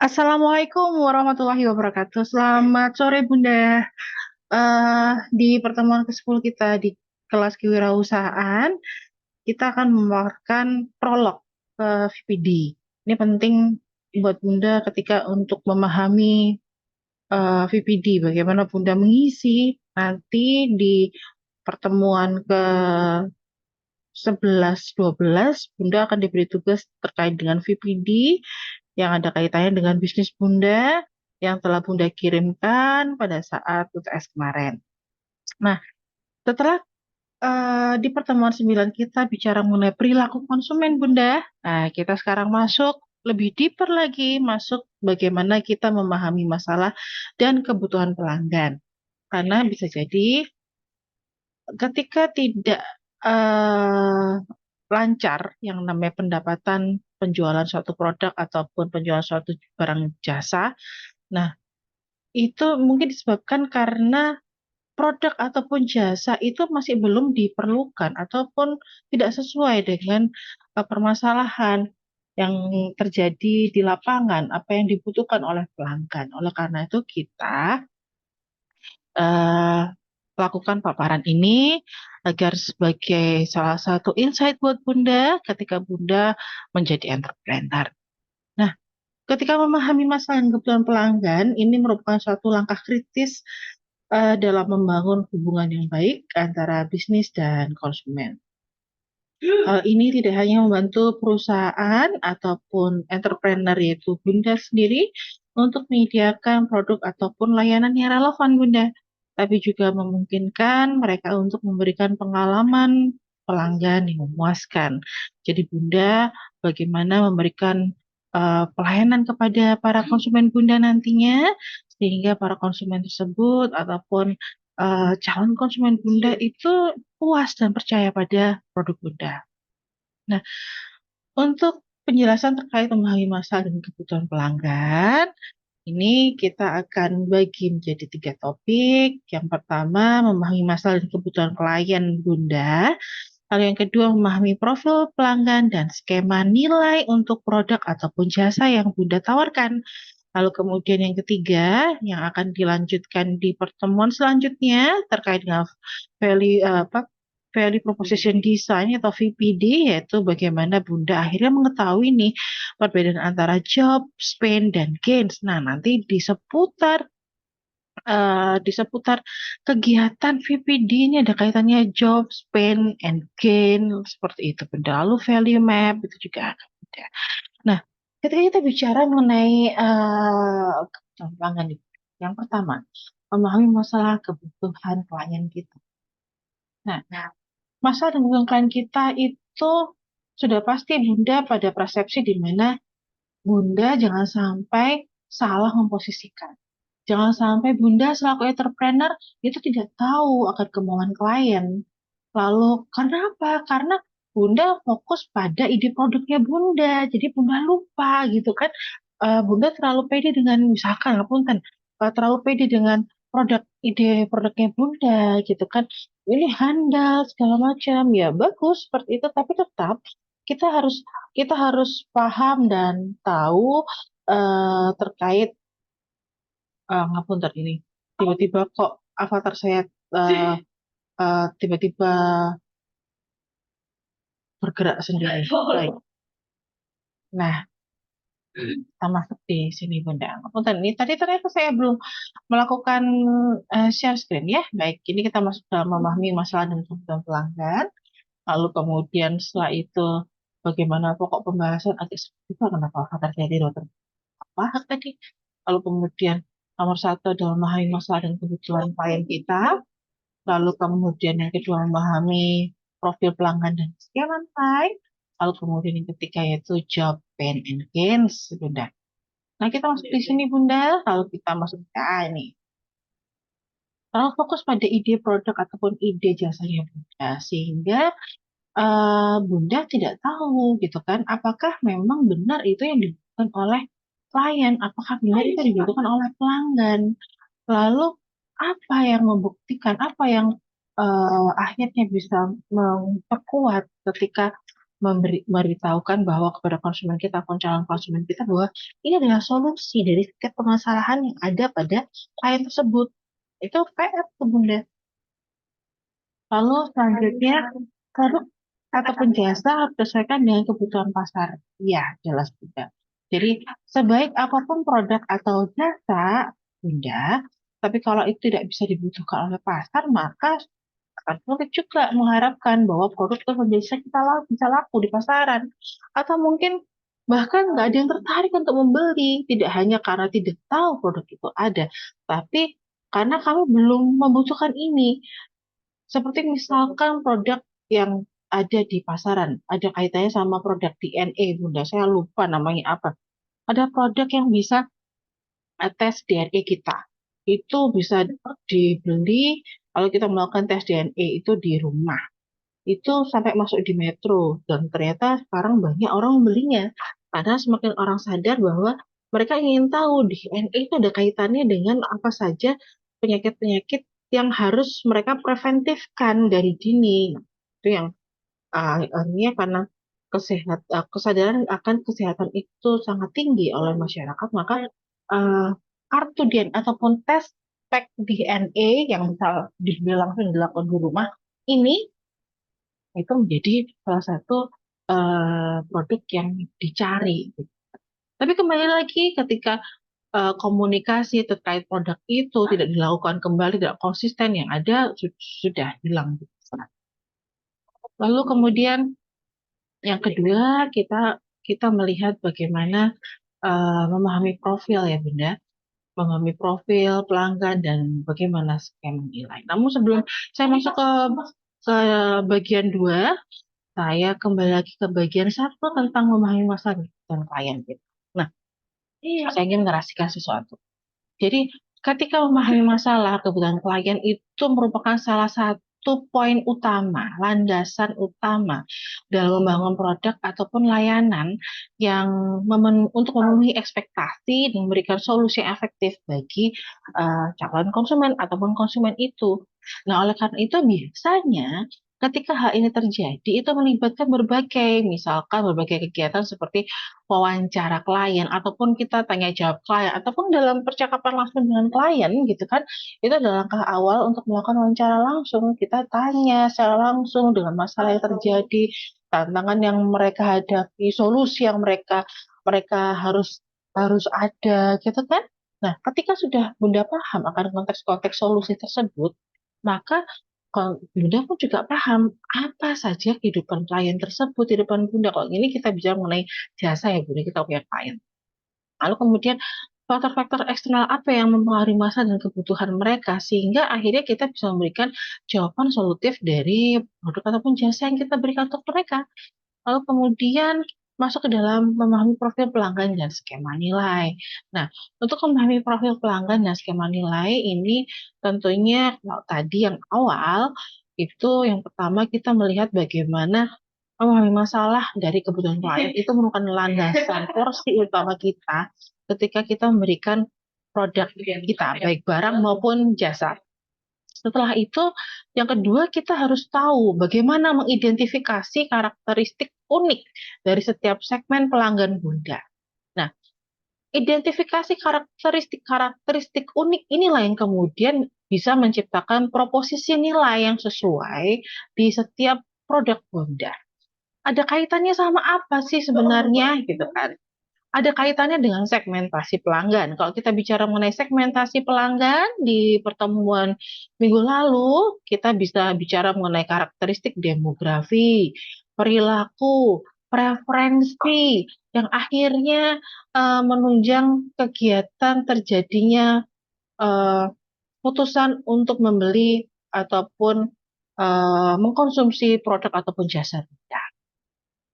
Assalamualaikum warahmatullahi wabarakatuh. Selamat sore Bunda. Di pertemuan ke-10 kita di kelas kewirausahaan, kita akan memaparkan prolog ke VPD. Ini penting buat Bunda ketika untuk memahami VPD, bagaimana Bunda mengisi nanti di pertemuan ke 11-12, Bunda akan diberi tugas terkait dengan VPD yang ada kaitannya dengan bisnis Bunda yang telah Bunda kirimkan pada saat UTS kemarin. Nah, setelah di pertemuan 9 kita bicara mengenai perilaku konsumen Bunda, nah kita sekarang masuk lebih deeper lagi, masuk bagaimana kita memahami masalah dan kebutuhan pelanggan. Karena bisa jadi ketika tidak eh, lancar yang namanya pendapatan penjualan suatu produk ataupun penjualan suatu barang jasa, nah itu mungkin disebabkan karena produk ataupun jasa itu masih belum diperlukan ataupun tidak sesuai dengan permasalahan yang terjadi di lapangan, apa yang dibutuhkan oleh pelanggan. Oleh karena itu kita eh, lakukan paparan ini agar sebagai salah satu insight buat Bunda ketika Bunda menjadi entrepreneur. Nah, ketika memahami masalah dan kebutuhan pelanggan, ini merupakan suatu langkah kritis dalam membangun hubungan yang baik antara bisnis dan konsumen. Hal ini tidak hanya membantu perusahaan ataupun entrepreneur yaitu Bunda sendiri untuk menyediakan produk ataupun layanan yang relevan Bunda, tapi juga memungkinkan mereka untuk memberikan pengalaman pelanggan yang memuaskan. Jadi Bunda bagaimana memberikan pelayanan kepada para konsumen Bunda nantinya sehingga para konsumen tersebut ataupun calon konsumen Bunda itu puas dan percaya pada produk Bunda. Nah, untuk penjelasan terkait memahami masalah dan kebutuhan pelanggan, ini kita akan bagi menjadi 3 topik. Yang pertama, memahami masalah dan kebutuhan klien Bunda. Lalu yang kedua, memahami profil pelanggan dan skema nilai untuk produk ataupun jasa yang Bunda tawarkan. Lalu kemudian yang ketiga, yang akan dilanjutkan di pertemuan selanjutnya terkait dengan value value proposition design atau VPD, yaitu bagaimana Bunda akhirnya mengetahui nih perbedaan antara job, spend, dan gains. Nah, nanti di seputar kegiatan VPD ini ada kaitannya job, spend, and gain seperti itu Bunda. Lalu value map itu juga ada Bunda. Nah, ketika kita bicara mengenai kebutuhan pelanggan itu, yang pertama, memahami masalah kebutuhan klien kita. Nah, masalah dan kebutuhan klien kita itu sudah pasti Bunda pada persepsi di mana Bunda jangan sampai salah memposisikan. Jangan sampai Bunda selaku entrepreneur itu tidak tahu akan kemauan klien. Lalu karena apa? Karena Bunda fokus pada ide produknya Bunda. Jadi Bunda lupa gitu kan. Bunda terlalu pede dengan misalkan ngapunten, terlalu pede dengan ide produknya Bunda gitu kan. Ini handal segala macam. Ya bagus seperti itu, tapi tetap kita harus kita harus paham dan tahu terkait ngapunten ini. Tiba-tiba kok avatar saya eh, tiba-tiba bergerak sendiri. Baik. Nah, kita masuk di sini Bunda. Ngapunten ini tadi ternyata saya belum melakukan share screen ya. Baik, ini kita masuk dalam memahami masalah dan kebutuhan pelanggan. Lalu kemudian setelah itu bagaimana pokok pembahasan agak seperti itu kenapa avatar saya di rotor apa tadi. Lalu kemudian nomor satu adalah memahami masalah dan kebutuhan klien kita. Lalu kemudian yang kedua memahami profil pelanggan dan skema nilai. Lalu kemudian yang ketiga yaitu job, pain, and gains, Bunda. Nah, kita masuk di sini, Bunda. Lalu kita masuk ke A ini. Lalu fokus pada ide produk ataupun ide jasanya Bunda. Sehingga Bunda tidak tahu gitu kan, apakah memang benar itu yang dibutuhkan oleh klien, apakah benar itu dibutuhkan oleh pelanggan. Lalu apa yang membuktikan, apa yang akhirnya bisa memperkuat ketika memberitahukan bahwa kepada konsumen kita, calon konsumen kita bahwa ini adalah solusi dari setiap permasalahan yang ada pada klien tersebut. Itu PR tuh Bunda. Lalu selanjutnya produk ataupun jasa harus disesuaikan dengan kebutuhan pasar. Ya, jelas Bunda. Jadi sebaik apapun produk atau jasa Bunda, tapi kalau itu tidak bisa dibutuhkan oleh pasar, maka akan sulit juga mengharapkan bahwa produk itu bisa bisa laku di pasaran. Atau mungkin bahkan nggak ada yang tertarik untuk membeli, tidak hanya karena tidak tahu produk itu ada, tapi karena kami belum membutuhkan ini. Seperti misalkan produk yang ada di pasaran, ada kaitannya sama produk DNA, Bunda. Saya lupa namanya apa. Ada produk yang bisa tes DNA kita. Itu bisa dibeli kalau kita melakukan tes DNA itu di rumah. Itu sampai masuk di metro. Dan ternyata sekarang banyak orang membelinya. Karena semakin orang sadar bahwa mereka ingin tahu DNA itu ada kaitannya dengan apa saja penyakit-penyakit yang harus mereka preventifkan dari dini. Itu yang artinya karena kesadaran akan kesehatan itu sangat tinggi oleh masyarakat, maka uh, kartu DNA ataupun tes pack DNA yang bisa dibeli langsung dilakukan di rumah ini itu menjadi salah satu produk yang dicari. Tapi kembali lagi ketika komunikasi terkait produk itu tidak dilakukan kembali, tidak konsisten, yang ada sudah hilang. Lalu kemudian yang kedua, kita kita melihat bagaimana memahami profil ya Bunda, memahami profil pelanggan dan bagaimana skema nilai. Namun sebelum saya masuk ke bagian dua, saya kembali lagi ke bagian satu tentang memahami masalah dan klien kita. Nah, saya ingin merasikan sesuatu. Jadi, ketika memahami masalah kebutuhan klien itu merupakan salah satu poin utama, landasan utama dalam membangun produk ataupun layanan yang untuk memenuhi ekspektasi dan memberikan solusi yang efektif bagi calon konsumen ataupun konsumen itu. Nah, oleh karena itu biasanya ketika hal ini terjadi itu melibatkan misalkan berbagai kegiatan seperti wawancara klien ataupun kita tanya jawab klien ataupun dalam percakapan langsung dengan klien gitu kan, itu adalah langkah awal untuk melakukan wawancara langsung. Kita tanya secara langsung dengan masalah yang terjadi, tantangan yang mereka hadapi, solusi yang mereka mereka harus harus ada gitu kan. Nah, ketika sudah Bunda paham akan konteks-konteks solusi tersebut, maka Bunda pun juga paham apa saja kehidupan klien tersebut, kehidupan Bunda. Kalau ini kita bicara mengenai jasa ya Bunda, kita punya klien. Lalu kemudian faktor-faktor eksternal apa yang mempengaruhi masa dan kebutuhan mereka sehingga akhirnya kita bisa memberikan jawaban solutif dari produk ataupun jasa yang kita berikan untuk mereka. Lalu kemudian masuk ke dalam memahami profil pelanggan dan skema nilai. Nah, untuk memahami profil pelanggan dan skema nilai ini tentunya kalau tadi yang awal itu yang pertama kita melihat bagaimana memahami masalah dari kebutuhan klien itu merupakan landasan porsi utama kita ketika kita memberikan produk kita, baik barang maupun jasa. Setelah itu, yang kedua kita harus tahu bagaimana mengidentifikasi karakteristik unik dari setiap segmen pelanggan Bunda. Nah, identifikasi karakteristik unik inilah yang kemudian bisa menciptakan proposisi nilai yang sesuai di setiap produk Bunda. Ada kaitannya sama apa sih sebenarnya gitu kan? Ada kaitannya dengan segmentasi pelanggan. Kalau kita bicara mengenai segmentasi pelanggan di pertemuan minggu lalu, kita bisa bicara mengenai karakteristik demografi, perilaku, preferensi, yang akhirnya menunjang kegiatan terjadinya eh, putusan untuk membeli ataupun mengkonsumsi produk ataupun jasa kita.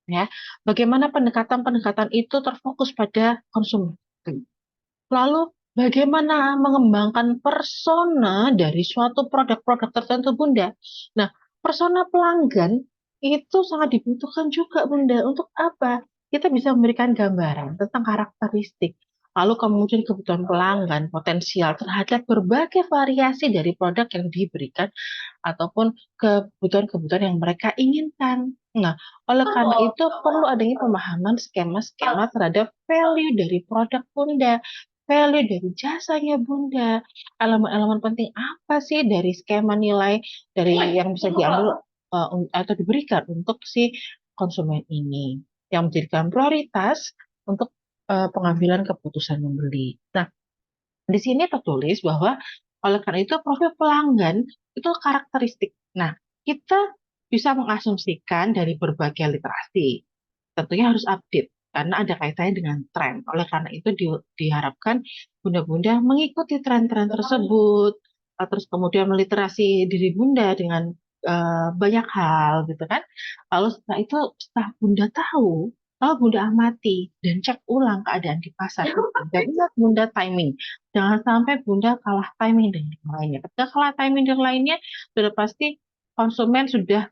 Ya, bagaimana pendekatan-pendekatan itu terfokus pada konsumen. Lalu bagaimana mengembangkan persona dari suatu produk-produk tertentu, Bunda. Nah, persona pelanggan itu sangat dibutuhkan juga, Bunda. Untuk apa? Kita bisa memberikan gambaran tentang karakteristik. Lalu kemudian kebutuhan pelanggan potensial terhadap berbagai variasi dari produk yang diberikan ataupun kebutuhan-kebutuhan yang mereka inginkan. Nah, oleh karena itu perlu adanya pemahaman skema-skema terhadap value dari produk Bunda, value dari jasanya Bunda, elemen-elemen penting apa sih dari skema nilai dari yang bisa diambil atau diberikan untuk si konsumen ini yang menjadikan prioritas untuk pengambilan keputusan membeli. Nah, di sini tertulis bahwa oleh karena itu profil pelanggan itu karakteristik. Nah, kita bisa mengasumsikan dari berbagai literasi. Tentunya harus update karena ada kaitannya dengan tren. Oleh karena itu diharapkan bunda-bunda mengikuti tren-tren tersebut, terus kemudian meliterasi diri bunda dengan banyak hal gitu kan. Lalu setelah itu setelah bunda tahu, lalu bunda amati dan cek ulang keadaan di pasar. Dan ingat bunda timing. Jangan sampai bunda kalah timing dengan yang lainnya. Ketika kalah timing dengan lainnya, sudah pasti konsumen sudah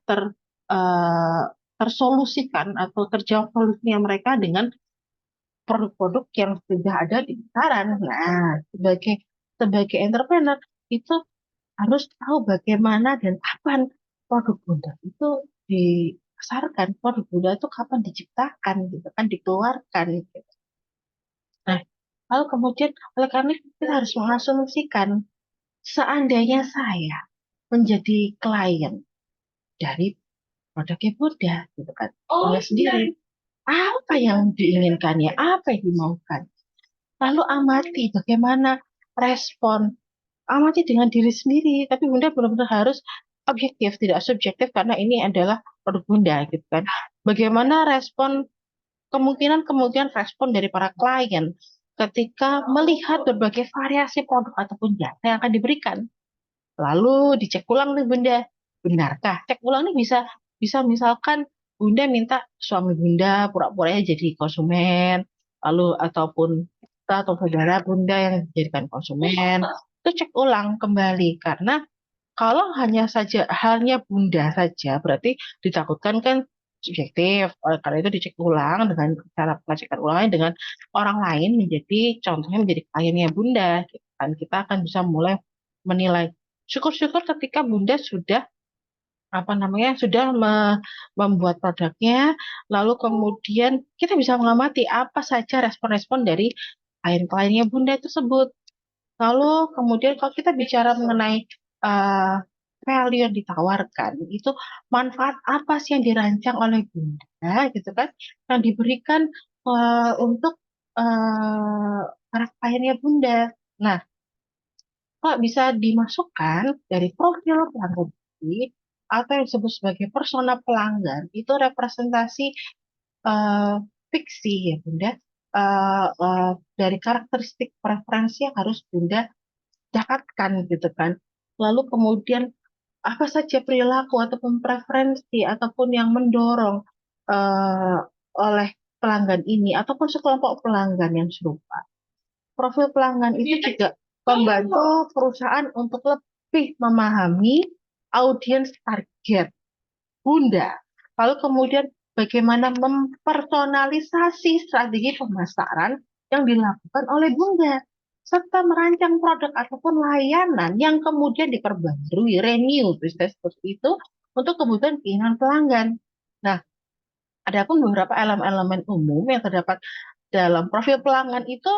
eh, tersolusikan atau terjawab solusinya mereka dengan produk-produk yang sudah ada di pasaran. Nah, sebagai sebagai entrepreneur itu harus tahu bagaimana dan kapan produk Bunda itu dipasarkan, produk Bunda itu kapan diciptakan, gitu kan, dikeluarkan. Gitu. Nah, lalu kemudian oleh karena itu kita harus mengasumsikan seandainya saya menjadi klien dari produknya Bunda, gitu kan, Bunda sendiri apa yang diinginkannya, apa yang dimaukan. Lalu amati bagaimana respon, amati dengan diri sendiri, tapi Bunda benar-benar harus objektif, tidak subjektif karena ini adalah produk Bunda gitu kan. Bagaimana respon, kemungkinan respon dari para klien ketika melihat berbagai variasi produk ataupun jasa yang akan diberikan. Lalu dicek ulang nih Bunda, benarkah? Cek ulang nih bisa bisa misalkan Bunda minta suami Bunda pura-puranya jadi konsumen, lalu ataupun kita atau saudara Bunda yang dijadikan konsumen, itu cek ulang kembali karena kalau hanya Bunda saja berarti ditakutkan kan subjektif. Oleh karena itu dicek ulang dengan cara pengecekan ulangnya dengan orang lain menjadi contohnya menjadi kliennya Bunda. Gitu kan. Kita akan bisa mulai menilai. Syukur-syukur ketika Bunda sudah apa namanya membuat produknya, lalu kemudian kita bisa mengamati apa saja respon-respon dari klien-kliennya Bunda tersebut. Lalu kemudian kalau kita bicara mengenai uh, value yang ditawarkan, itu manfaat apa sih yang dirancang oleh Bunda, gitu kan, yang diberikan untuk para kliennya Bunda. Nah, kok bisa dimasukkan dari profil pelanggan ini atau yang disebut sebagai persona pelanggan itu representasi eh, fiksi ya Bunda, dari karakteristik preferensi yang harus Bunda dapatkan gitu kan. Lalu kemudian apa saja perilaku ataupun preferensi ataupun yang mendorong eh, oleh pelanggan ini ataupun sekelompok pelanggan yang serupa. Profil pelanggan itu juga membantu perusahaan untuk lebih memahami audiens target Bunda. Lalu kemudian bagaimana mempersonalisasi strategi pemasaran yang dilakukan oleh Bunda serta merancang produk ataupun layanan yang kemudian diperbarui, renew, seperti itu untuk kebutuhan keinginan pelanggan. Nah, adapun beberapa elemen-elemen umum yang terdapat dalam profil pelanggan itu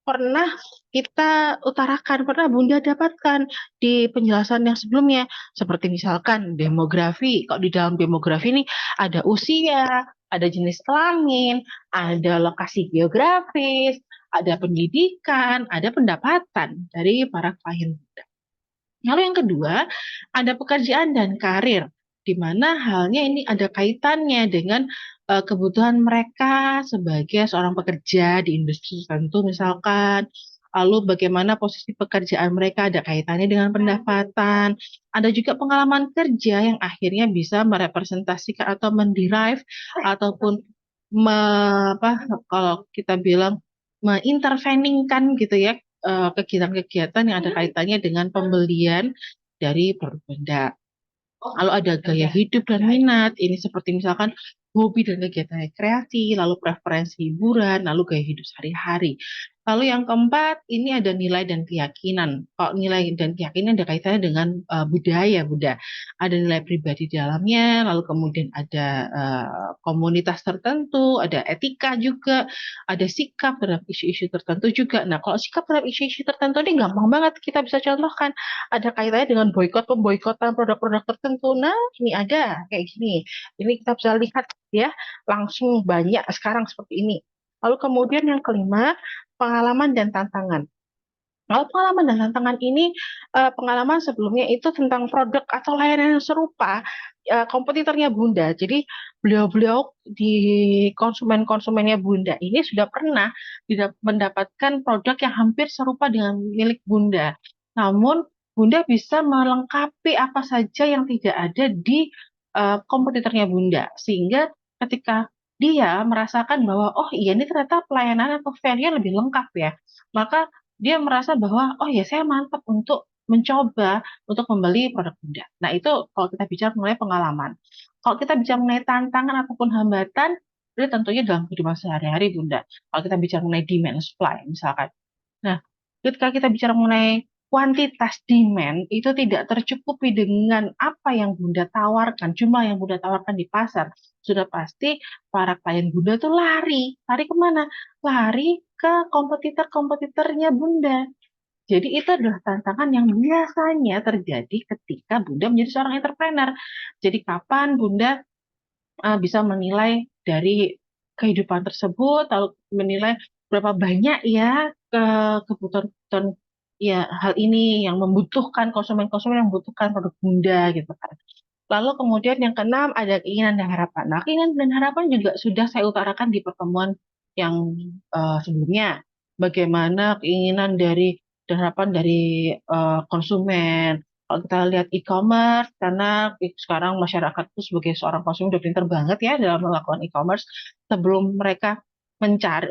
pernah kita utarakan, pernah Bunda dapatkan di penjelasan yang sebelumnya. Seperti misalkan demografi. Kok di dalam demografi ini ada usia, ada jenis kelamin, ada lokasi geografis, ada pendidikan, ada pendapatan dari para klien Bunda. Lalu yang kedua, ada pekerjaan dan karir, di mana halnya ini ada kaitannya dengan kebutuhan mereka sebagai seorang pekerja di industri tertentu misalkan, lalu bagaimana posisi pekerjaan mereka ada kaitannya dengan pendapatan, ada juga pengalaman kerja yang akhirnya bisa merepresentasikan atau menderive ataupun kalau kita bilang menginterveningkan gitu ya kegiatan-kegiatan yang ada kaitannya dengan pembelian dari produk Benda. Lalu ada gaya hidup dan minat, ini seperti misalkan hobi dan kegiatan rekreasi, lalu preferensi hiburan, lalu gaya hidup sehari-hari. Lalu yang keempat, ini ada nilai dan keyakinan. Kalau nilai dan keyakinan ada kaitannya dengan budaya, Bunda. Ada nilai pribadi di dalamnya, lalu kemudian ada komunitas tertentu, ada etika juga, ada sikap terhadap isu-isu tertentu juga. Nah, kalau sikap terhadap isu-isu tertentu ini gampang banget kita bisa contohkan. Ada kaitannya dengan boykot pemboikotan produk-produk tertentu. Nah, ini ada kayak gini. Ini kita bisa lihat ya, langsung banyak sekarang seperti ini. Lalu kemudian yang kelima, pengalaman dan tantangan. Kalau pengalaman dan tantangan ini, pengalaman sebelumnya itu tentang produk atau layanan yang serupa, kompetitornya Bunda. Jadi beliau-beliau di konsumen-konsumennya Bunda ini sudah pernah mendapatkan produk yang hampir serupa dengan milik Bunda. Namun Bunda bisa melengkapi apa saja yang tidak ada di kompetitornya Bunda. Sehingga ketika dia merasakan bahwa, oh iya ini ternyata pelayanan atau value lebih lengkap ya. Maka dia merasa bahwa oh ya saya mantap untuk mencoba untuk membeli produk Bunda. Nah itu kalau kita bicara mengenai pengalaman. Kalau kita bicara mengenai tantangan ataupun hambatan, itu tentunya dalam kehidupan sehari-hari Bunda. Kalau kita bicara mengenai demand supply misalkan. Nah, ketika kita bicara mengenai kuantitas demand itu tidak tercukupi dengan apa yang Bunda tawarkan, jumlah yang Bunda tawarkan di pasar. Sudah pasti para klien Bunda tuh lari. Lari kemana? Lari ke kompetitor-kompetitornya Bunda. Jadi itu adalah tantangan yang biasanya terjadi ketika Bunda menjadi seorang entrepreneur. Jadi kapan Bunda bisa menilai dari kehidupan tersebut, lalu menilai berapa banyak ya kebutuhan-kebutuhan ya hal ini yang membutuhkan konsumen-konsumen yang membutuhkan produk Bunda gitu kan. Lalu kemudian yang keenam ada keinginan dan harapan. Nah, keinginan dan harapan juga sudah saya utarakan di pertemuan yang sebelumnya. Bagaimana keinginan dari dan harapan dari konsumen. Kalau kita lihat e-commerce, karena sekarang masyarakat itu sebagai seorang konsumen udah pinter banget ya dalam melakukan e-commerce. Sebelum mereka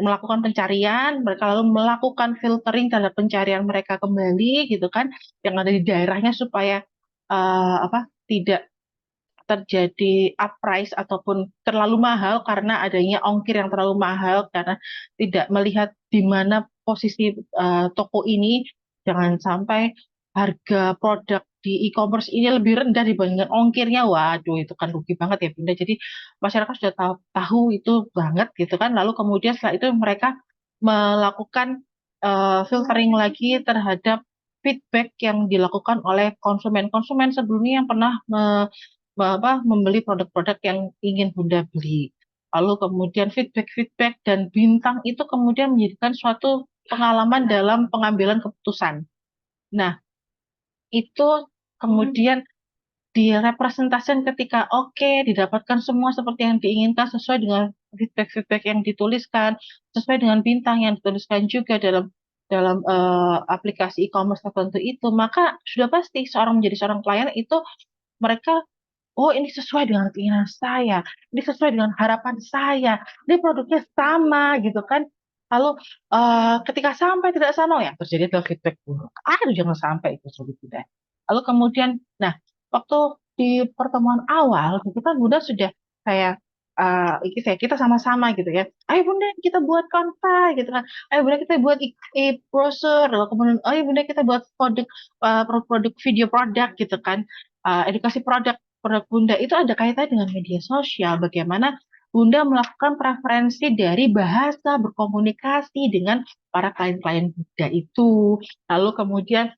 melakukan pencarian, mereka lalu melakukan filtering terhadap pencarian mereka kembali gitu kan, yang ada di daerahnya supaya tidak terjadi upprice ataupun terlalu mahal karena adanya ongkir yang terlalu mahal karena tidak melihat di mana posisi toko ini, jangan sampai harga produk di e-commerce ini lebih rendah dibandingkan ongkirnya. Waduh, itu kan rugi banget ya Bunda. Jadi masyarakat sudah tahu itu banget gitu kan. Lalu kemudian setelah itu mereka melakukan filtering lagi terhadap feedback yang dilakukan oleh konsumen-konsumen sebelumnya yang pernah membeli produk-produk yang ingin Bunda beli. Lalu kemudian feedback-feedback dan bintang itu kemudian menjadikan suatu pengalaman dalam pengambilan keputusan. Nah, itu kemudian direpresentasikan ketika oke, didapatkan semua seperti yang diinginkan sesuai dengan feedback-feedback yang dituliskan, sesuai dengan bintang yang dituliskan juga dalam dalam aplikasi e-commerce tertentu itu, maka sudah pasti seorang menjadi seorang klien itu mereka oh ini sesuai dengan keinginan saya, ini sesuai dengan harapan saya, ini produknya sama gitu kan. Lalu ketika sampai tidak sama ya terjadi adalah feedback buruk. Aduh jangan sampai itu sulit tidak. Lalu kemudian, nah waktu di pertemuan awal gitu kan Bunda sudah kayak kita sama-sama gitu ya. Ayo Bunda kita buat kontak gitu kan. Ayo Bunda kita buat e-brochure. Lalu kemudian ayo Bunda kita buat produk video produk gitu kan. Edukasi produk Bunda itu ada kaitannya dengan media sosial, bagaimana Bunda melakukan preferensi dari bahasa berkomunikasi dengan para klien-klien Bunda itu. Lalu kemudian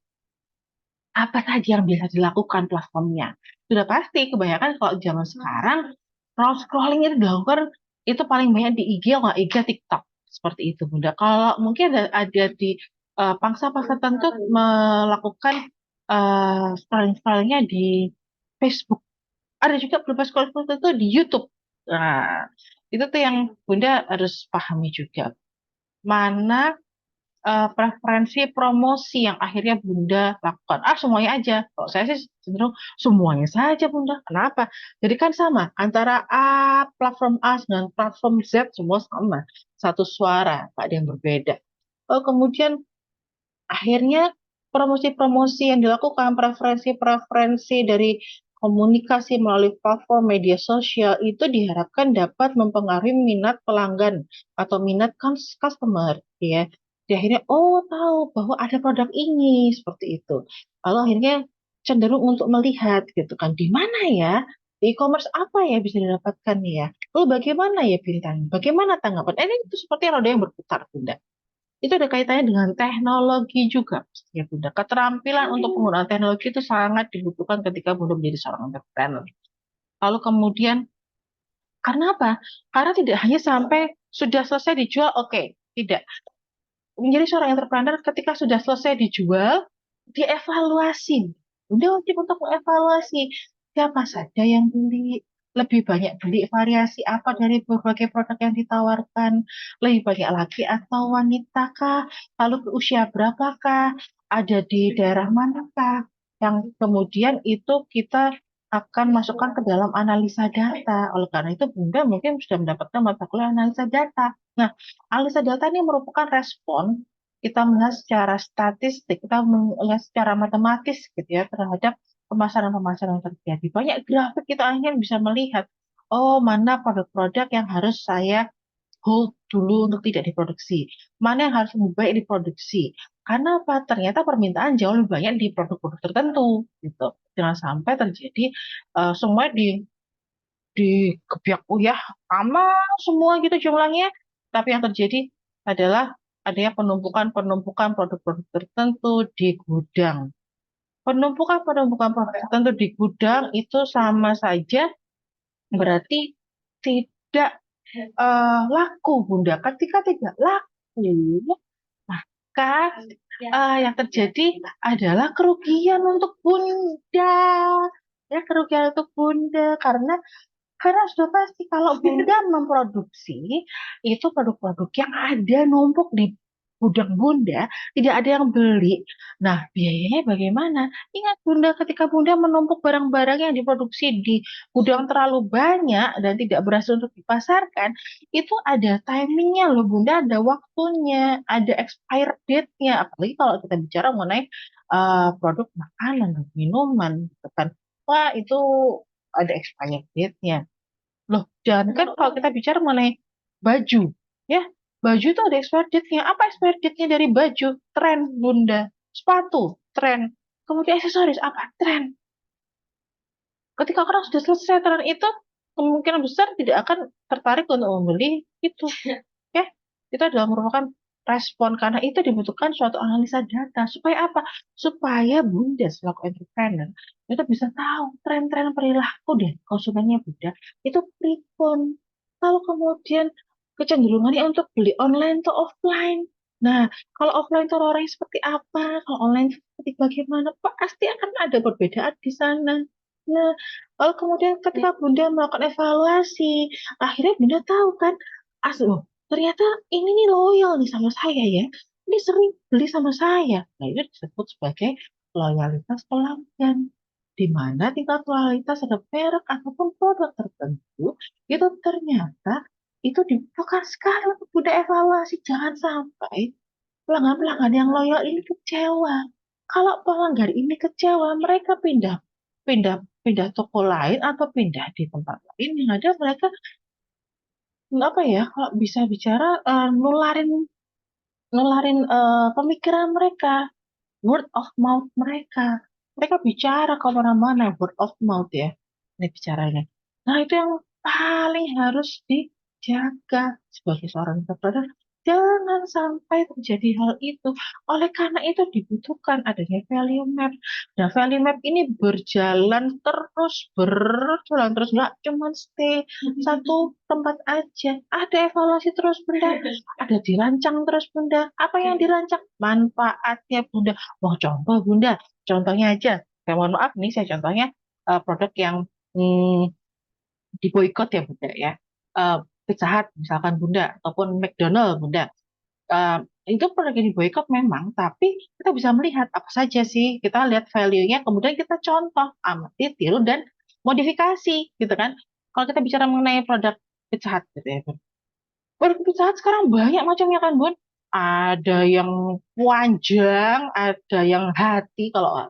apa saja yang bisa dilakukan platformnya? Sudah pasti kebanyakan kalau zaman sekarang scrolling itu dilakukan itu paling banyak di IG nggak IG TikTok seperti itu Bunda. Kalau mungkin ada di pangsa-pasar tertentu melakukan scrolling-scrollingnya di Facebook, ada juga beberapa sekolah tertentu di YouTube. Nah, itu tuh yang Bunda harus pahami juga. Mana preferensi promosi yang akhirnya Bunda lakukan. Semuanya aja. Kalau saya sih cenderung semuanya saja Bunda. Kenapa? Jadi kan sama antara platform A dengan platform Z semua sama. Satu suara, tak ada yang berbeda. Kemudian akhirnya promosi-promosi yang dilakukan, preferensi-preferensi dari komunikasi melalui platform media sosial itu diharapkan dapat mempengaruhi minat pelanggan atau minat customer, ya. Dia akhirnya tahu bahwa ada produk ini seperti itu. Lalu akhirnya cenderung untuk melihat gitu kan di mana ya di e-commerce apa ya bisa didapatkan ya. Lalu bagaimana ya Bintang? Bagaimana tanggapan? Ini itu seperti roda yang berputar Bunda. Itu ada kaitannya dengan teknologi juga ya Bunda. Keterampilan untuk penggunaan teknologi itu sangat dibutuhkan ketika Bunda menjadi seorang entrepreneur. Lalu kemudian karena apa? Karena tidak hanya sampai sudah selesai dijual, oke, tidak menjadi seorang entrepreneur ketika sudah selesai dijual, dievaluasi. Udah wajib untuk mengevaluasi siapa saja yang beli, lebih banyak beli variasi apa dari berbagai produk yang ditawarkan, lebih banyak laki atau wanita kah, lalu usia berapakah, ada di daerah manakah, yang kemudian itu kita akan masukkan ke dalam analisa data. Oleh karena itu, Bunda mungkin sudah mendapatkan mata kuliah analisa data. Nah, analisa data ini merupakan respon kita melihat secara statistik, kita melihat secara matematis gitu ya terhadap pemasaran-pemasaran yang terjadi. Banyak grafik kita akhirnya bisa melihat, mana produk-produk yang harus saya hold dulu untuk tidak diproduksi, mana yang harus lebih baik diproduksi. Karena apa? Ternyata permintaan jauh lebih banyak di produk-produk tertentu gitu. Jangan sampai terjadi semua di uyah sama semua gitu jumlahnya. Tapi yang terjadi adalah adanya penumpukan-penumpukan produk-produk tertentu di gudang. Penumpukan-penumpukan produk tertentu di gudang itu sama saja berarti tidak laku, Bunda. Ketika tidak laku, maka yang terjadi adalah kerugian untuk Bunda. Ya, kerugian untuk Bunda karena sudah pasti kalau Bunda memproduksi itu produk-produk yang ada numpuk di gudang Bunda, tidak ada yang beli. Nah, biayanya bagaimana? Ingat Bunda, ketika Bunda menumpuk barang-barang yang diproduksi di gudang terlalu banyak dan tidak berhasil untuk dipasarkan, itu ada timingnya loh Bunda, ada waktunya, ada expire date-nya. Apalagi kalau kita bicara mengenai produk makanan dan minuman, gitu kan. Wah, itu ada expired date-nya. Loh, jangan kan kalau kita bicara mengenai baju, ya, baju itu ada expired date-nya. Apa expired date-nya dari baju? Tren, Bunda. Sepatu, tren. Kemudian aksesoris, apa? Tren. Ketika orang sudah selesai tren itu, kemungkinan besar tidak akan tertarik untuk membeli itu. Ya, itu adalah merupakan respon karena itu dibutuhkan suatu analisa data supaya apa? Supaya Bunda selaku entrepreneur itu bisa tahu tren-tren perilaku deh konsumennya Bunda itu pripun. Lalu kemudian kecenderungannya untuk beli online atau offline. Nah, kalau offline itu orangnya seperti apa? Kalau online seperti bagaimana? Pasti akan ada perbedaan di sana. Nah, lalu kemudian ketika Bunda melakukan evaluasi, akhirnya Bunda tahu kan, oh, ternyata ini nih loyal nih sama saya ya. Ini sering beli sama saya. Nah, itu disebut sebagai loyalitas pelanggan. Di mana tingkat loyalitas terhadap merek ataupun produk tertentu itu ternyata itu dibutuhkan sekali untuk Bunda evaluasi. Jangan sampai pelanggan-pelanggan yang loyal ini kecewa. Kalau pelanggan ini kecewa, mereka pindah pindah pindah toko lain atau pindah di tempat lain yang ada mereka apa ya kalau bisa bicara nularin nularin pemikiran mereka, word of mouth mereka. Mereka bicara ke mana-mana, word of mouth ya. Ini bicaranya. Nah, itu yang paling harus dijaga sebagai seorang entrepreneur. Jangan sampai terjadi hal itu. Oleh karena itu dibutuhkan adanya value map. Nah, value map ini berjalan terus, nggak cuma stay satu tempat aja. Ada evaluasi terus, Bunda. Ada dirancang terus, Bunda. Apa yang dirancang? Manfaatnya, Bunda. Mau contoh, Bunda. Contohnya aja. Saya mohon maaf nih, saya contohnya produk yang hmm, diboikot ya Bunda ya. Eh, Pizza Hut misalkan Bunda ataupun McDonald Bunda. Eh, itu produk yang diboikot memang, tapi kita bisa melihat apa saja sih. Kita lihat value-nya, kemudian kita contoh, amati, tiru dan modifikasi gitu kan. Kalau kita bicara mengenai produk Pizza Hut gitu ya, Bun. Produk Pizza Hut sekarang banyak macamnya kan, Bun. Ada yang panjang, ada yang hati. Kalau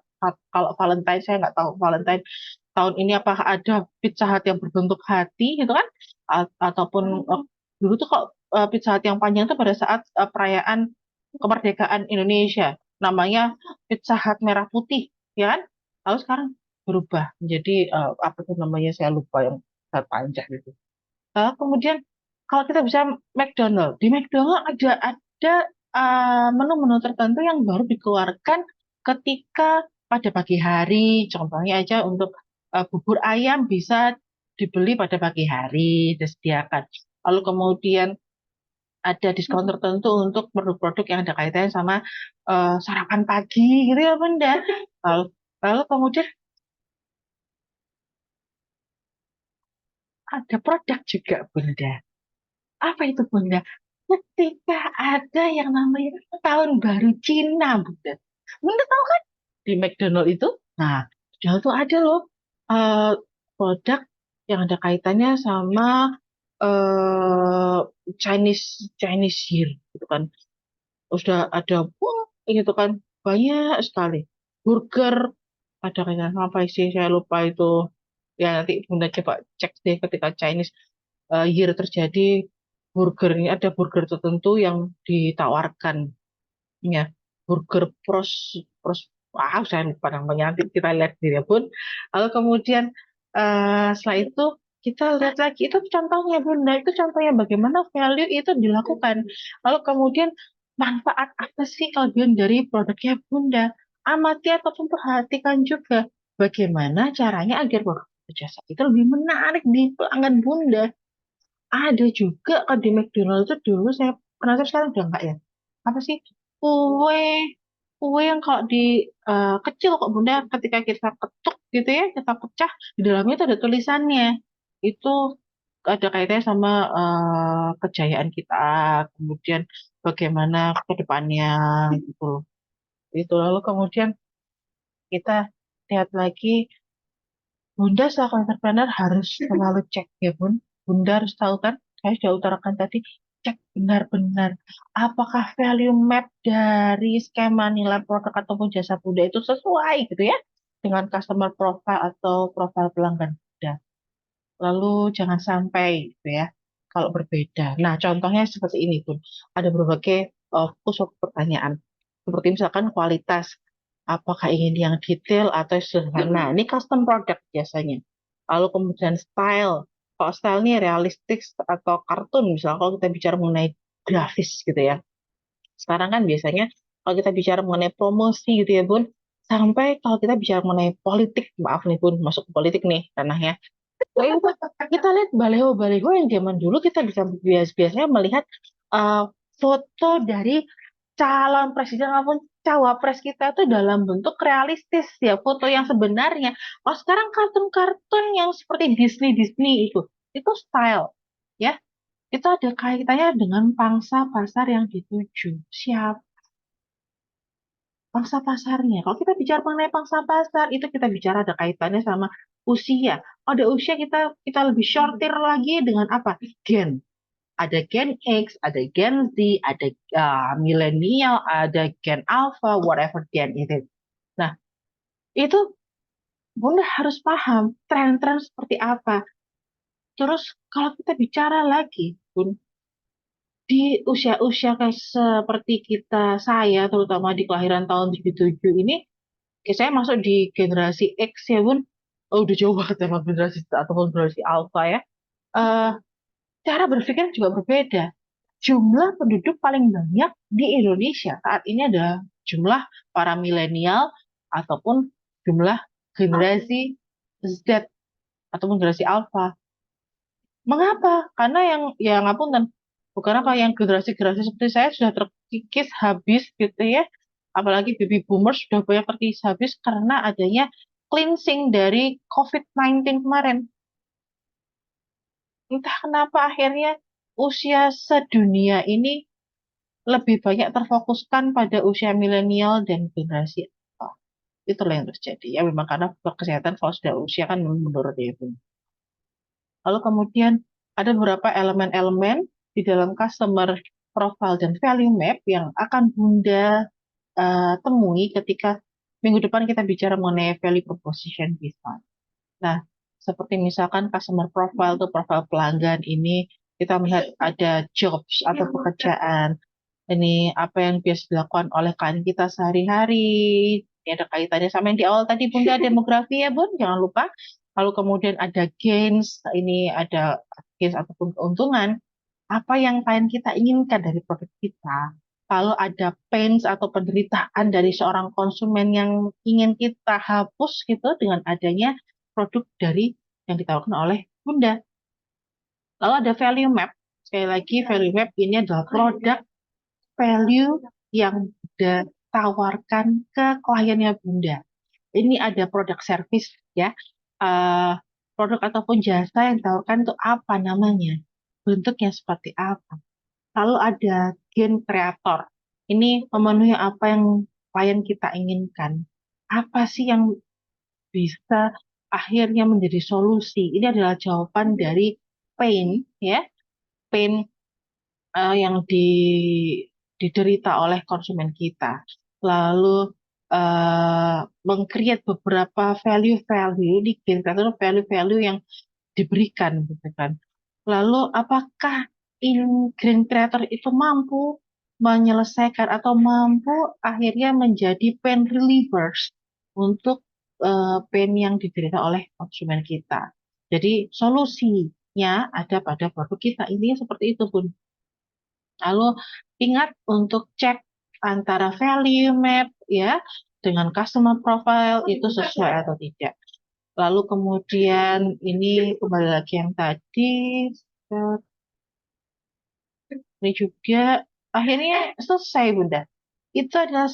Valentine saya nggak tahu Valentine tahun ini apakah ada Pizza Hut yang berbentuk hati gitu kan. Ataupun dulu tuh kok Pizza Hut yang panjang tuh pada saat perayaan kemerdekaan Indonesia, namanya Pizza Hut merah putih, ya kan? Lalu sekarang berubah menjadi apa tuh namanya saya lupa yang sangat panjang gitu. Kemudian kalau kita bisa McDonald, di McDonald ada menu-menu tertentu yang baru dikeluarkan ketika pada pagi hari. Contohnya aja untuk bubur ayam bisa dibeli pada pagi hari, disediakan. Lalu kemudian ada diskon tertentu untuk produk-produk yang ada kaitannya sama sarapan pagi, gitu ya Bunda. Lalu, lalu kemudian ada produk juga Bunda. Apa itu Bunda? Ketika ada yang namanya tahun baru Cina, Bunda. Bunda tahu kan di McDonald itu? Nah, di itu ada loh eh, produk yang ada kaitannya sama eh, Chinese Chinese Year, gitu kan. Sudah ada pun gitu kan banyak sekali. Burger ada kaitannya apa sih? Saya lupa itu. Ya nanti Bunda coba cek deh ketika Chinese year terjadi burger ini ada burger tertentu yang ditawarkan ya burger pros wow saya lupa namanya nanti kita lihat diri pun lalu kemudian setelah itu kita lihat lagi itu contohnya Bunda itu contohnya bagaimana value itu dilakukan lalu kemudian manfaat apa sih kelebihan dari produknya Bunda amati ataupun perhatikan juga bagaimana caranya agar produk jasa itu lebih menarik di pelanggan Bunda ada juga kan di McDonald itu dulu saya penasaran sekarang udah enggak ya. Apa sih kue kue yang kalau di kecil kok Bunda ketika kita ketuk gitu ya kita pecah di dalamnya itu ada tulisannya. Itu ada kaitannya sama kejayaan kita kemudian bagaimana ke depannya gitu. Itu lalu kemudian kita lihat lagi Bunda selaku entrepreneur harus selalu cek ya Bun. Bunda harus tahu kan, saya sudah utarakan tadi, cek benar-benar apakah value map dari skema nilai produk ataupun jasa Bunda itu sesuai gitu ya dengan customer profile atau profil pelanggan Bunda. Lalu jangan sampai gitu ya kalau berbeda. Nah, contohnya seperti ini Bun. Ada berbagai fokus pertanyaan. Seperti misalkan kualitas apakah ingin yang detail atau sederhana. Ini custom product biasanya. Lalu kemudian style. Kalau style ini realistik atau kartun, misalnya kalau kita bicara mengenai grafis gitu ya. Sekarang kan biasanya kalau kita bicara mengenai promosi gitu ya Bun, sampai kalau kita bicara mengenai politik, maaf nih Bun, masuk ke politik nih tanahnya. Nah, itu kita lihat baliho-baliho yang zaman dulu kita bisa biasanya melihat uh, foto dari calon presiden maupun cawapres kita itu dalam bentuk realistis ya foto yang sebenarnya. Oh sekarang kartun-kartun yang seperti Disney itu style ya itu ada kaitannya dengan pangsa pasar yang dituju. Siapa pangsa pasarnya? Kalau kita bicara mengenai pangsa pasar itu kita bicara ada kaitannya sama usia. Ada usia kita lebih shortir lagi dengan apa? Gen ada Gen X, ada Gen Z, ada milenial, ada Gen Alpha, whatever Gen itu. Nah, itu Bunda harus paham tren-tren seperti apa. Terus kalau kita bicara lagi, Bun, di usia-usia kayak seperti saya terutama di kelahiran tahun 77 ini, kayak saya masuk di generasi X ya, Bun. Oh, udah jauh banget sama generasi ataupun generasi Alpha ya. Eh, cara berpikir juga berbeda. Jumlah penduduk paling banyak di Indonesia saat ini adalah jumlah para milenial ataupun jumlah generasi Z ataupun generasi Alpha. Mengapa? Karena yang ngapunten, bukan apa yang generasi-generasi seperti saya sudah terkikis habis gitu ya. Apalagi baby boomers sudah banyak terkikis habis karena adanya cleansing dari COVID-19 kemarin. Entah kenapa akhirnya usia sedunia ini lebih banyak terfokuskan pada usia milenial dan generasi alpha. Itulah yang terjadi. Ya memang karena faktor kesehatan kalau sudah usia kan menurun ya Bu. Lalu kemudian ada beberapa elemen-elemen di dalam customer profile dan value map yang akan Bunda temui ketika minggu depan kita bicara mengenai value proposition design. Nah, seperti misalkan customer profile atau profil pelanggan ini kita melihat ada jobs atau pekerjaan, ini apa yang biasa dilakukan oleh klien kita sehari-hari. Ini ada kaitannya sama yang di awal tadi Bunda, demografi ya Bun, jangan lupa. Lalu kemudian ada gains, ini ada gains ataupun keuntungan. Apa yang klien kita inginkan dari produk kita. Kalau ada pains atau penderitaan dari seorang konsumen yang ingin kita hapus gitu dengan adanya produk dari yang ditawarkan oleh Bunda. Lalu ada value map. Sekali lagi, value map ini adalah produk value yang Bunda tawarkan ke kliennya Bunda. Ini ada produk service ya. Eh, Produk ataupun jasa yang ditawarkan itu apa namanya? Bentuknya seperti apa? Lalu ada gain kreator. Ini memenuhi apa yang klien kita inginkan. Apa sih yang bisa akhirnya menjadi solusi? Ini adalah jawaban dari pain ya, pain yang diderita oleh konsumen kita. Lalu meng-create beberapa value-value di gain kreator, value-value yang diberikan gitu kan. Lalu apakah green creator itu mampu menyelesaikan atau mampu akhirnya menjadi pain relievers untuk pain yang diderita oleh konsumen kita. Jadi solusinya ada pada produk kita. Ini seperti itu Bun. Lalu ingat untuk cek antara value map ya dengan customer profile itu sesuai atau tidak. Lalu kemudian ini kembali lagi yang tadi, ini juga akhirnya selesai Bunda. Itu adalah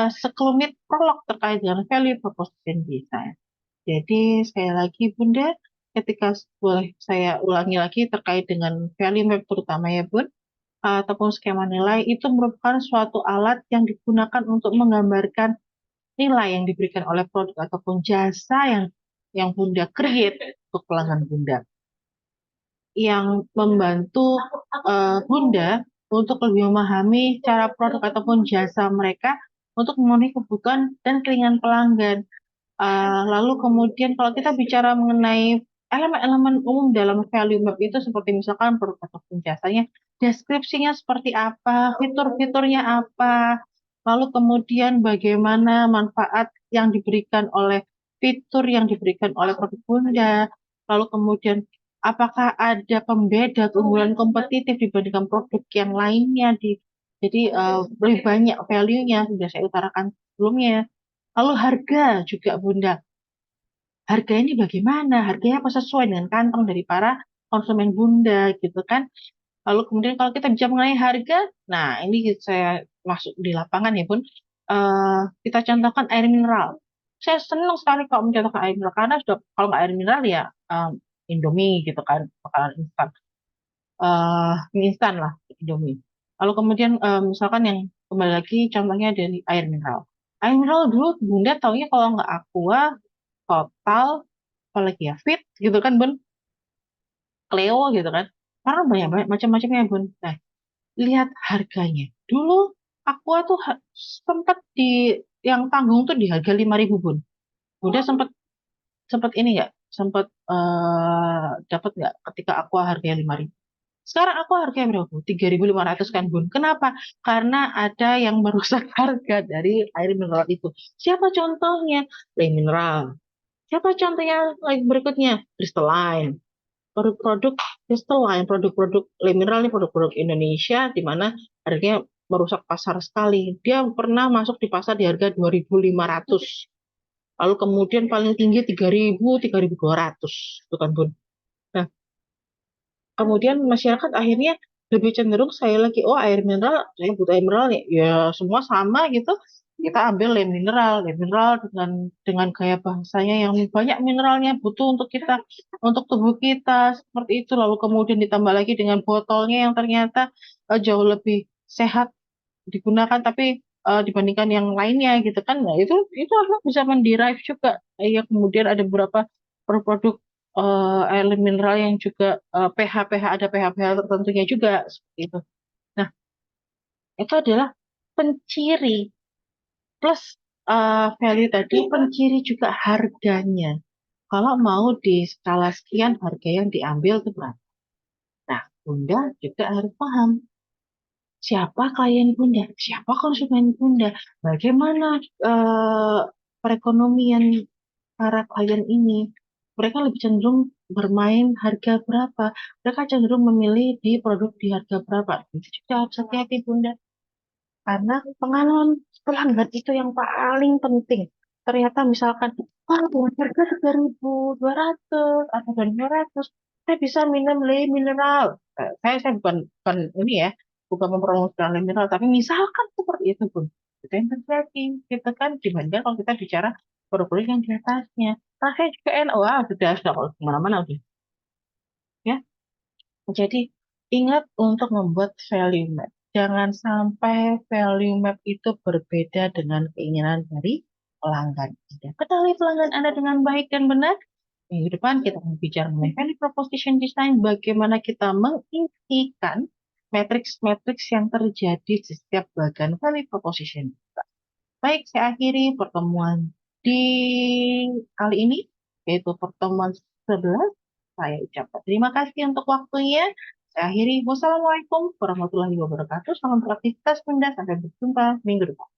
sekelumit prolog terkait dengan value proposition design. Jadi sekali lagi Bunda, ketika boleh saya ulangi lagi terkait dengan value map terutama ya Bun, ataupun skema nilai itu merupakan suatu alat yang digunakan untuk menggambarkan nilai yang diberikan oleh produk ataupun jasa yang Bunda create untuk pelanggan Bunda, yang membantu Bunda untuk lebih memahami cara produk ataupun jasa mereka untuk memenuhi kebutuhan dan keinginan pelanggan. Lalu kemudian kalau kita bicara mengenai elemen-elemen umum dalam value map itu seperti misalkan produk ataupun jasanya, deskripsinya seperti apa, fitur-fiturnya apa, lalu kemudian bagaimana manfaat yang diberikan oleh fitur yang diberikan oleh produk Bunda, lalu kemudian apakah ada pembeda keunggulan kompetitif dibandingkan produk yang lainnya jadi lebih banyak value-nya sudah saya utarakan sebelumnya. Lalu harga juga Bunda. Harga ini bagaimana? Harganya apa sesuai dengan kantong dari para konsumen Bunda gitu kan? Lalu kemudian kalau kita bicara mengenai harga, nah ini saya masuk di lapangan ya Bun. Kita contohkan air mineral. Saya senang sekali kalau mencontohkan air mineral karena sudah kalau nggak air mineral ya Indomie gitu kan, makanan instan. Mie instan lah Indomie. Lalu kemudian misalkan yang kembali lagi contohnya dari air mineral. Air mineral dulu Bunda taunya kalau nggak Aqua, Total, apalagi ya Fit gitu kan Bun, Cleo gitu kan. Karena banyak banyak macam-macamnya Bun. Nah, lihat harganya. Dulu Aqua tuh sempat di yang tanggung tuh di harga 5.000 Bun. Udah sempat sempat ini nggak? Sempat dapat nggak ketika Aqua harganya 5.000? Sekarang aku harganya berapa? 3.500 kan Bun. Kenapa? Karena ada yang merusak harga dari air mineral itu. Siapa contohnya? Le Mineral. Siapa contohnya lagi berikutnya? Crystalline. Produk-produk Crystalline, produk-produk Le Mineral ini produk-produk Indonesia di mana harganya merusak pasar sekali. Dia pernah masuk di pasar di harga 2.500. Lalu kemudian paling tinggi 3.000, 3.200. Itu kan Bun. Nah, kemudian masyarakat akhirnya lebih cenderung saya lagi oh air mineral saya butuh air mineral nih ya semua sama gitu kita ambil lem mineral dengan gaya bahasanya yang banyak mineralnya butuh untuk kita untuk tubuh kita seperti itu lalu kemudian ditambah lagi dengan botolnya yang ternyata jauh lebih sehat digunakan tapi dibandingkan yang lainnya gitu kan nah itu akhirnya bisa menderive juga ya kemudian ada beberapa produk elemen mineral yang juga pH ada pH tertentunya juga seperti itu. Nah itu adalah penciri plus value tadi penciri juga harganya. Kalau mau di skala sekian harga yang diambil itu berapa? Nah Bunda juga harus paham Siapa klien Bunda? Siapa konsumen Bunda? Bagaimana eh, perekonomian para klien ini? Mereka lebih cenderung bermain harga berapa? Mereka cenderung memilih di produk di harga berapa? Itu juga harus hati-hati Bunda. Karena pengalaman pelanggan itu yang paling penting. Ternyata misalkan, wah, buat harga 3.200 atau 2.200, saya bisa minum le mineral. Saya bukan ini ya, bukan mempromosikan le mineral, tapi misalkan seperti itu pun, itu yang terjadi, gitu kan, dibandingkan kalau kita bicara produk-produk yang di atasnya. Rasanya juga enak, wah, sudah kalau kemana-mana udah, ya. Jadi ingat untuk membuat value map. Jangan sampai value map itu berbeda dengan keinginan dari pelanggan. Ketahui pelanggan Anda dengan baik dan benar. Minggu depan kita akan bicara mengenai value proposition design, bagaimana kita mengisikan matriks-matriks yang terjadi di setiap bagian value proposition. Baik, saya akhiri pertemuan di kali ini, yaitu pertemuan 11. Saya ucapkan terima kasih untuk waktunya. Saya akhiri. Wassalamualaikum warahmatullahi wabarakatuh. Salam beraktivitas Bunda. Sampai berjumpa minggu depan.